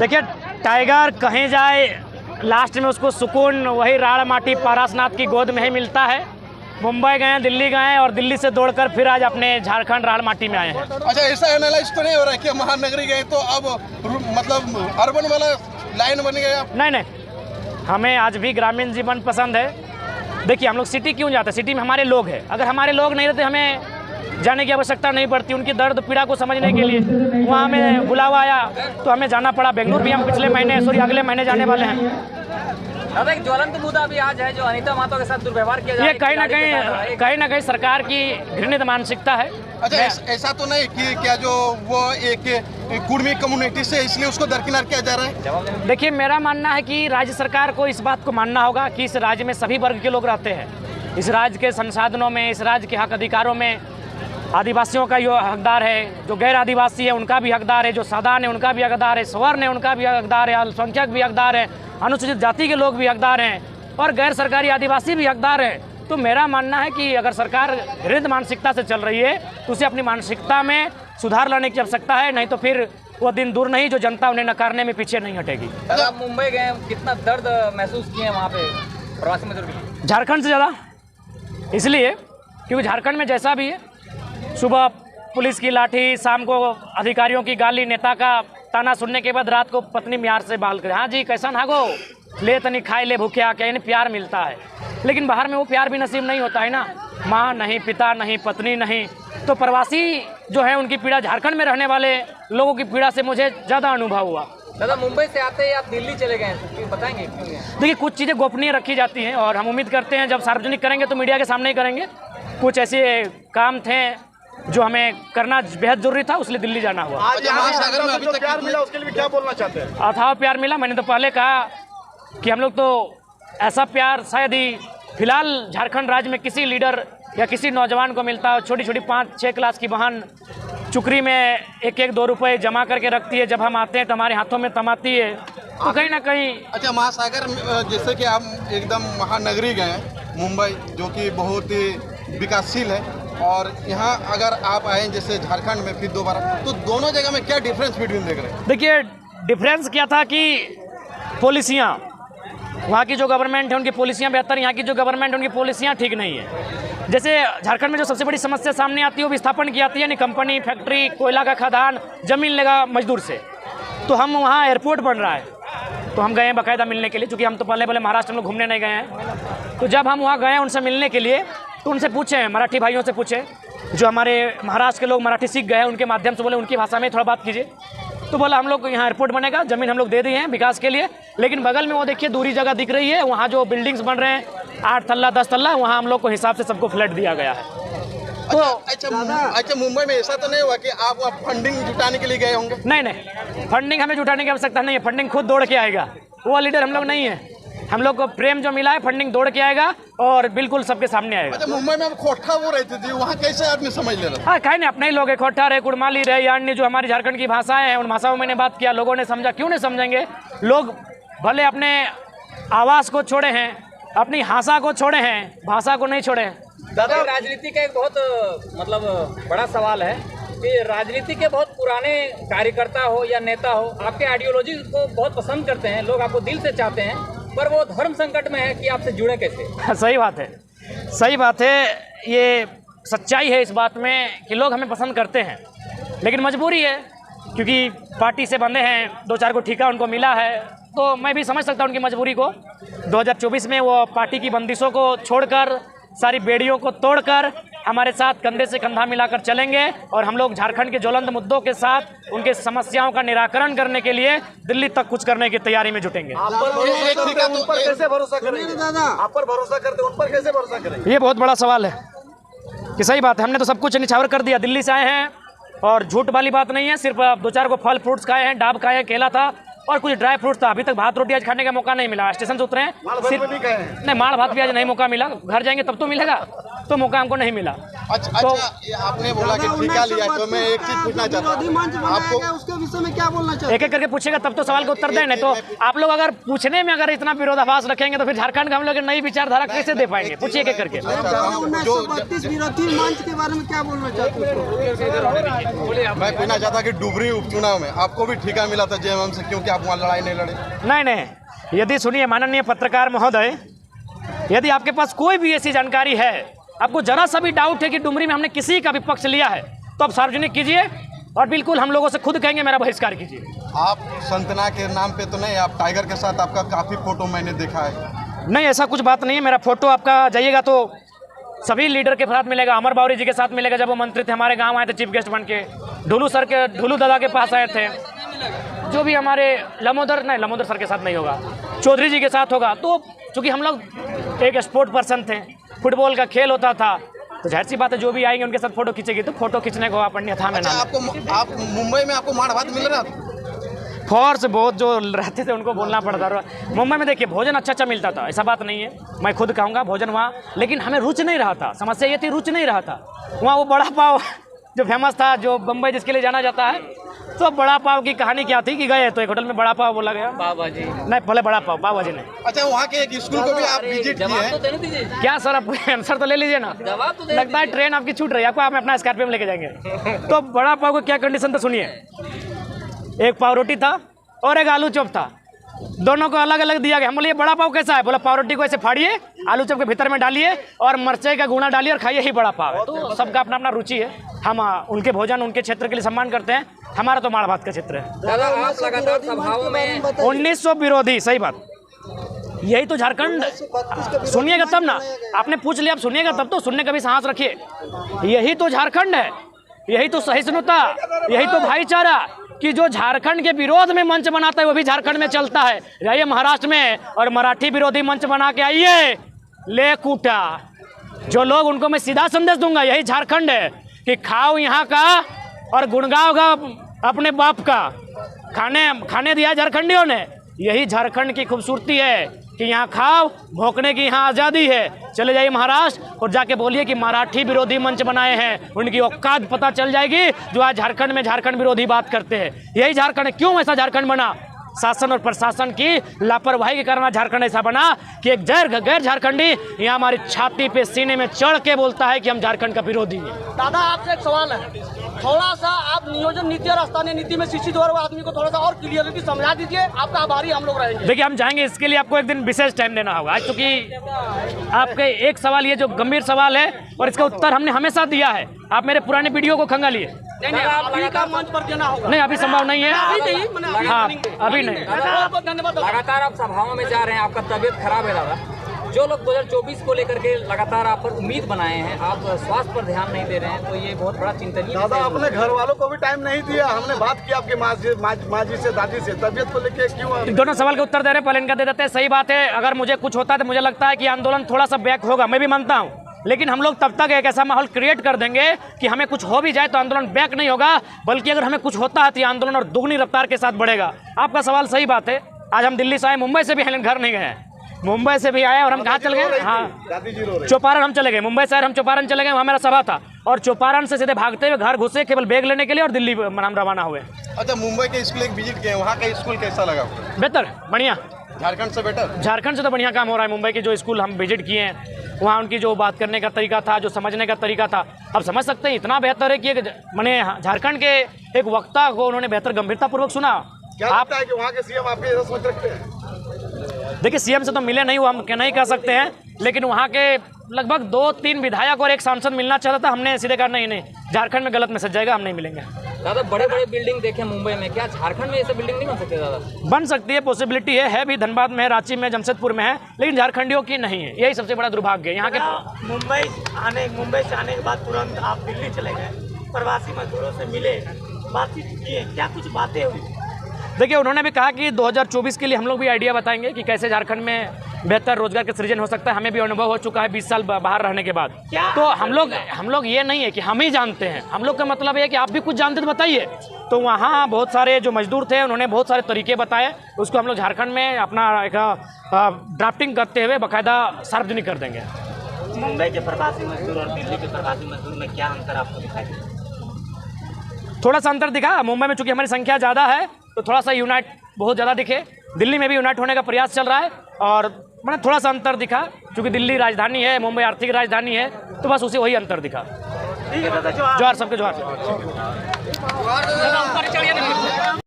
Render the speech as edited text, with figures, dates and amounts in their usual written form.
देखिए, टाइगर कहीं जाए लास्ट में उसको सुकून वही राड़ माटी पारसनाथ की गोद में ही मिलता है। मुंबई गए, दिल्ली गए और दिल्ली से दौड़कर फिर आज अपने झारखंड राड़ माटी में आए हैं। अच्छा, ऐसा एनालाइज तो नहीं हो रहा है कि महानगरी गए तो अब मतलब अर्बन वाला लाइन बन गया? नहीं, हमें आज भी ग्रामीण जीवन पसंद है। देखिए, हम लोग सिटी क्यों जाते हैं? सिटी में हमारे लोग हैं। अगर हमारे लोग नहीं रहते हमें जाने की आवश्यकता नहीं पड़ती। उनकी दर्द पीड़ा को समझने के लिए वहाँ हमें बुलावा आया तो हमें जाना पड़ा। बेंगलुरु भी हम अगले महीने जाने वाले हैं। दादा, एक ज्वलंत मुद्दा भी आज है जो अनीता महतो के साथ दुर्व्यवहार किया जा रहा है। ये कहीं ना कहीं सरकार की घृणित मानसिकता है। अच्छा, ऐसा तो नहीं कि क्या जो वो एक कुर्मी कम्युनिटी से इसलिए उसको दरकिनार किया जा रहा है? देखिए, मेरा मानना है कि राज्य सरकार को इस बात को मानना होगा कि इस राज्य में सभी वर्ग के लोग रहते हैं। इस राज्य के संसाधनों में, इस राज्य के हक अधिकारों में आदिवासियों का जो हकदार है, जो गैर आदिवासी है उनका भी हकदार है, जो साधारण है उनका भी हकदार है, स्वर्ण है उनका भी हकदार है, अल्पसंख्यक भी हकदार है, अनुसूचित जाति के लोग भी हकदार हैं और गैर सरकारी आदिवासी भी हकदार हैं। तो मेरा मानना है कि अगर सरकार घृणित मानसिकता से चल रही है तो उसे अपनी मानसिकता में सुधार लाने की आवश्यकता है, नहीं तो फिर वो दिन दूर नहीं जो जनता उन्हें नकारने में पीछे नहीं हटेगी। आप मुंबई गए, कितना दर्द महसूस किए वहाँ पे प्रवासी मजदूर? झारखंड से ज़्यादा, इसलिए क्योंकि झारखंड में जैसा भी है, सुबह पुलिस की लाठी, शाम को अधिकारियों की गाली, नेता का ताना सुनने के बाद रात को पत्नी म्यार से बाल करे, हाँ जी कैसा नागो, ले तनी खाए ले भूखे आके, यानी प्यार मिलता है। लेकिन बाहर में वो प्यार भी नसीब नहीं होता है ना। माँ नहीं, पिता नहीं, पत्नी नहीं। तो प्रवासी जो है उनकी पीड़ा, झारखंड में रहने वाले लोगों की पीड़ा से मुझे ज़्यादा अनुभव हुआ। दादा, मुंबई से आते ही आप दिल्ली चले गए, तो बताएंगे क्यों गए? देखिए, कुछ चीज़ें गोपनीय रखी जाती हैं और हम उम्मीद करते हैं जब सार्वजनिक करेंगे तो मीडिया के सामने ही करेंगे। कुछ ऐसे काम थे जो हमें करना बेहद जरूरी था, उसलिए दिल्ली जाना हुआ। आज महासागर में अभी तक प्यार मिला, उसके लिए क्या बोलना चाहते हैं? अथाह प्यार मिला। मैंने तो पहले कहा कि हम लोग तो ऐसा प्यार शायद ही फिलहाल झारखंड राज्य में किसी लीडर या किसी नौजवान को मिलता है। छोटी छोटी 5-6 क्लास की बहन चुकरी में 1-2 रुपए जमा करके रखती है, जब हम आते हैं तो हमारे हाथों में थमाती है। तो कहीं ना कहीं अच्छा, महासागर जैसे कि हम एकदम महानगरी गए मुंबई, जो कि बहुत ही विकासशील है, और यहाँ अगर आप आए जैसे झारखंड में फिर दोबारा, तो दोनों जगह में क्या डिफरेंस बिटवीन देख रहे हैं? देखिए, डिफरेंस क्या था कि पॉलिसियाँ, वहाँ की जो गवर्नमेंट है उनकी पॉलिसियाँ बेहतर, यहाँ की जो गवर्नमेंट है उनकी पॉलिसियाँ ठीक नहीं है। जैसे झारखंड में जो सबसे बड़ी समस्या सामने आती है वो विस्थापन की आती है, यानी कंपनी, फैक्ट्री, कोयला का खदान, जमीन लेगा मजदूर से। तो हम वहाँ एयरपोर्ट बन रहा है तो हम गए बाकायदा मिलने के लिए, क्योंकि हम तो पहले महाराष्ट्र में घूमने नहीं गए हैं। तो जब हम वहाँ गए उनसे मिलने के लिए तो उनसे पूछे, मराठी भाइयों से पूछे, जो हमारे महाराष्ट्र के लोग मराठी सीख गए हैं उनके माध्यम से बोले उनकी भाषा में थोड़ा बात कीजिए। तो बोला हम लोग को यहाँ एयरपोर्ट बनेगा, ज़मीन हम लोग दे दिए हैं विकास के लिए, लेकिन बगल में वो देखिए दूरी जगह दिख रही है, वहाँ जो बिल्डिंग्स बन रहे हैं 8 तल्ला 10 तल्ला, वहाँ हम लोग को हिसाब से सबको फ्लैट दिया गया है। तो अच्छा, मुंबई में ऐसा तो नहीं हुआ कि आप वहाँ फंडिंग जुटाने के लिए गए होंगे? नहीं, फंडिंग हमें जुटाने की आवश्यकता नहीं है। फंडिंग खुद दौड़ के आएगा, वो लीडर हम लोग नहीं है। हम लोग को प्रेम जो मिला है, फंडिंग दौड़ के आएगा और बिल्कुल सबके सामने आएगा। अच्छा, मुंबई में खोटा वो रहती थी, वहाँ कैसे आदमी समझ ले रहा? हाँ, कहीं नहीं, अपने ही लोग है, खोटा रहे, कुड़माली रहे, या अन्य जो हमारी झारखंड की भाषाएं हैं उन भाषाओं में मैंने बात किया, लोगों ने समझा। क्यों नहीं समझेंगे? लोग भले अपने आवाज़ को छोड़े हैं, अपनी भाषा को छोड़े हैं, भाषा को नहीं छोड़े हैं। दादा, राजनीति का एक बहुत मतलब बड़ा सवाल है कि राजनीति के बहुत पुराने कार्यकर्ता हो या नेता हो, आपके आइडियोलॉजी को बहुत पसंद करते हैं, लोग आपको दिल से चाहते हैं, पर वो धर्म संकट में है कि आपसे जुड़े कैसे? सही बात है, सही बात है। ये सच्चाई है इस बात में कि लोग हमें पसंद करते हैं, लेकिन मजबूरी है, क्योंकि पार्टी से बंधे हैं, 2-4 को ठेका उनको मिला है, तो मैं भी समझ सकता हूँ उनकी मजबूरी को। 2024 में वो पार्टी की बंदिशों को छोड़कर, सारी बेड़ियों को तोड़कर हमारे साथ कंधे से कंधा मिलाकर चलेंगे और हम लोग झारखंड के ज्वलंत मुद्दों के साथ उनके समस्याओं का निराकरण करने के लिए दिल्ली तक कुछ करने की तैयारी में जुटेंगे। आप पर कैसे भरोसा करेंगे दादा? आप पर भरोसा करते, उन पर कैसे भरोसा करेंगे? ये बहुत बड़ा सवाल है कि सही बात है, हमने तो सब कुछ निछावर कर दिया। दिल्ली से आए हैं और झूठ वाली बात नहीं है, सिर्फ 2-4 को फल फ्रूट्स खाए हैं, डाब खाए हैं, केला था और कुछ ड्राई फ्रूट्स था। अभी तक भात रोटी आज खाने का मौका नहीं मिला। स्टेशन से उतरे हैं, नहीं, माड़ भात भी आज नहीं मौका मिला। घर जाएंगे तब तो मिलेगा, तो मौका हमको नहीं मिला। अच्छा, ये आपने बोला कि ठेका लिया, तो मैं एक चीज पूछना चाहता हूँ आपको, उसके विषय में क्या बोलना चाहते एक एक करके पूछेगा तब तो सवाल का उत्तर दें। नहीं तो आप लोग अगर पूछने में अगर इतना विरोधाभास रखेंगे तो फिर झारखंड का हम लोग नई विचारधारा कैसे दे पाएंगे? पूछिए एक एक करके। 1932 विरोधी मंच के बारे में क्या बोलना चाहते हैं? मैं पूछना चाहता कि डुबरी उपचुनाव में आपको भी ठेका मिला था जेएमएम से, क्योंकि आप वहाँ लड़ाई नहीं लड़े? नहीं, यदि सुनिए माननीय पत्रकार महोदय, यदि आपके पास कोई भी ऐसी जानकारी है, आपको जरा सा भी डाउट है कि डुमरी में हमने किसी का भी पक्ष लिया है, तो आप सार्वजनिक कीजिए और बिल्कुल हम लोगों से खुद कहेंगे मेरा बहिष्कार कीजिए। आप संतना के नाम पे तो नहीं, आप टाइगर के साथ आपका काफ़ी फोटो मैंने देखा है। नहीं, ऐसा कुछ बात नहीं है। मेरा फोटो आपका जाइएगा तो सभी लीडर के साथ मिलेगा। अमर बावरी जी के साथ मिलेगा, जब वो मंत्री थे हमारे गाँव आए थे चीफ गेस्ट बन के। ढुलू दादा के पास आए थे। जो भी हमारे लमोदर सर के साथ नहीं होगा, चौधरी जी के साथ होगा। तो चूँकि हम लोग एक स्पोर्ट पर्सन थे, फुटबॉल का खेल होता था, तो जाहिर सी बात है जो भी आएंगे उनके साथ फोटो खींचेगी, तो फोटो खींचने को आप अन्यथा में ना। आप मुंबई में आपको माड़ भात मिल रहा था? फोर्स बहुत जो रहते थे उनको बोलना पड़ता था। मुंबई में देखिए भोजन अच्छा मिलता था, ऐसा बात नहीं है, मैं खुद कहूँगा भोजन वहाँ, लेकिन हमें रुच नहीं रहा था। समस्या ये थी रुच नहीं रहा था। वहाँ वो बड़ा पाव जो फेमस था, जो बम्बई जिसके लिए जाना जाता है, तो बड़ा पाव की कहानी क्या थी कि गए तो एक होटल में बड़ा पाव बोला गया, बाबा जी नहीं, पहले बड़ा पाव, बाबा जी नहीं। अच्छा, वहाँ के एक स्कूल को भी आप विजिट किए हैं क्या सर? आप आंसर तो ले लीजिए ना। लगता है ट्रेन आपकी छूट रही है, आपको आप अपना स्कॉर्पियो में लेके जाएंगे। तो बड़ा पाव को क्या कंडीशन था सुनिए। एक पाव रोटी था और एक आलू चॉप था, दोनों को अलग अलग दिया गया। हम बोले ये बड़ा पाव कैसा है? बोला पाव रोटी को ऐसे फाड़िए, आलू चॉप के भीतर में डालिए और मिर्चाई का गुना डालिए और खाइए, ही बड़ा पाव है। तो सबका अपना अपना रुचि है। हम उनके भोजन उनके क्षेत्र के लिए सम्मान करते हैं, हमारा तो माड़ भात का क्षेत्र है। दादा आप लगातार सभाओं में 1900 विरोधी, सही बात, यही तो झारखंड। सुनिएगा तब ना, आपने पूछ लिया, आप सुनिएगा तब तो, सुनने का भी साहस रखिए। यही तो झारखंड है, यही तो सहिष्णुता, यही तो भाईचारा कि जो झारखंड के विरोध में मंच बनाता है वो भी झारखंड में चलता है। जाइए महाराष्ट्र में और मराठी विरोधी मंच बना के आइए, ले कूटा। जो लोग उनको मैं सीधा संदेश दूंगा, यही झारखंड है कि खाओ यहाँ का और गुणगाओगा अपने बाप का। खाने दिया झारखंडियों ने। यही झारखंड की खूबसूरती है कि यहाँ खाओ, भोंकने की यहाँ आज़ादी है। चले जाइए महाराष्ट्र और जाके बोलिए कि मराठी विरोधी मंच बनाए हैं, उनकी औकात पता चल जाएगी जो आज झारखंड में झारखंड विरोधी बात करते हैं। यही झारखंड है। क्यों ऐसा झारखंड बना? शासन और प्रशासन की लापरवाही के कारण झारखंड ऐसा बना कि एक गैर झारखंडी यहाँ हमारी छाती पे सीने में चढ़ के बोलता है कि हम झारखंड का विरोधी हैं। दादा आपसे एक सवाल है, थोड़ा सा आप नियोजन नीति और स्थानीय नीति में शिक्षित हुए आदमी को थोड़ा सा और क्लियरिटी समझा दीजिए, आपका आभारी हम लोग रहेंगे। देखिए हम जाएंगे, इसके लिए आपको एक दिन विशेष टाइम देना होगा। आज चूंकि आपके एक सवाल ये जो गंभीर सवाल है और इसका उत्तर हमने हमेशा दिया है, आप मेरे पुराने वीडियो को खंगालिए। अभी का मंच पर देना होगा। नहीं, अभी संभव नहीं है। हाँ, अभी नहीं। धन्यवाद। लगातार आप सभाओं में जा रहे हैं, आपका तबीयत खराब है दादा। जो लोग 2024 को लेकर के लगातार आप पर उम्मीद बनाए हैं, आप स्वास्थ्य पर ध्यान नहीं दे रहे हैं, तो ये बहुत बड़ा चिंतनीय दादा अपने घर वालों को भी टाइम नहीं दिया। हमने बात की आपकी माँ जी से, दादी से, तबीयत को लेके क्यों? दोनों सवाल के उत्तर दे रहे हैं, पहले इनका दे देते हैं। सही बात है, अगर मुझे कुछ होता है तो मुझे लगता है कि आंदोलन थोड़ा सा बैक होगा, मैं भी मानता हूँ, लेकिन हम लोग तब तक एक ऐसा माहौल क्रिएट कर देंगे कि हमें कुछ हो भी जाए तो आंदोलन बैक नहीं होगा, बल्कि अगर हमें कुछ होता है तो आंदोलन और दुगनी रफ्तार के साथ बढ़ेगा। आपका सवाल सही बात है। आज हम दिल्ली से आए, मुंबई से भी हैं, घर नहीं गए, मुंबई से भी आए और हम कहाँ चल गए? हाँ, चौपारण हम चले गए। मुंबई से हम चौपारण चले गए, वहाँ मेरा सभा था, और चौपारण से सीधे भागते हुए घर घुसे केवल बैग लेने के लिए और दिल्ली हम रवाना हुए। अच्छा, मुंबई के स्कूल एक विजिट किए, वहाँ का स्कूल कैसा लगा? बेहतर, बढ़िया। झारखंड से बेटर? झारखंड से तो बढ़िया काम हो रहा है। मुंबई के जो स्कूल हम विजिट किए हैं, वहाँ उनकी जो बात करने का तरीका था, जो समझने का तरीका था, अब समझ सकते हैं इतना बेहतर है कि मैंने झारखंड के एक वक्ता को उन्होंने बेहतर गंभीरतापूर्वक सुना। आप है कि वहाँ के सीएम आपके ऐसा सोच रखते हैं? देखिए सीएम से तो मिले नहीं, वो हम नहीं कह सकते हैं, लेकिन वहाँ के लगभग 2-3 विधायक और एक सांसद मिलना चाहता था। हमने सीधे कहा नहीं, झारखंड में गलत मैसेज जाएगा, हम नहीं मिलेंगे। दादा बड़े बड़े बिल्डिंग देखे मुंबई में, क्या झारखंड में ऐसे बिल्डिंग नहीं बन सकते? दादा बन सकती है, पॉसिबिलिटी है भी, धनबाद में, रांची में, जमशेदपुर में है, लेकिन झारखंडियों की नहीं है। यही सबसे बड़ा दुर्भाग्य है यहाँ के। मुंबई से आने के बाद तुरंत आप दिल्ली चले गए, प्रवासी मजदूरों से मिले, बातचीत किए, क्या कुछ बातें हुई? देखिए उन्होंने भी कहा कि 2024 के लिए हम लोग भी आइडिया बताएंगे कि कैसे झारखंड में बेहतर रोजगार का सृजन हो सकता है। हमें भी अनुभव हो चुका है 20 साल बाहर रहने के बाद। तो हम लोग ये नहीं है कि हम ही जानते हैं, हम लोग का मतलब है कि आप भी कुछ जानते तो बताइए। तो वहाँ बहुत सारे जो मजदूर थे उन्होंने बहुत सारे तरीके बताए, उसको हम लोग झारखंड में अपना एक ड्राफ्टिंग करते हुए बाकायदा सार्वजनिक कर देंगे। मुंबई के प्रवासी मजदूर और दिल्ली के प्रवासी मजदूर में क्या अंतर आपको दिखाई देता है? थोड़ा सा अंतर दिखा। मुंबई में चूंकि हमारी संख्या ज़्यादा है तो थोड़ा सा यूनाइट बहुत ज़्यादा दिखे। दिल्ली में भी यूनाइट होने का प्रयास चल रहा है और मैंने थोड़ा सा अंतर दिखा, क्योंकि दिल्ली राजधानी है, मुंबई आर्थिक राजधानी है, तो बस उसे वही अंतर दिखा। जोहार सबके जोहार।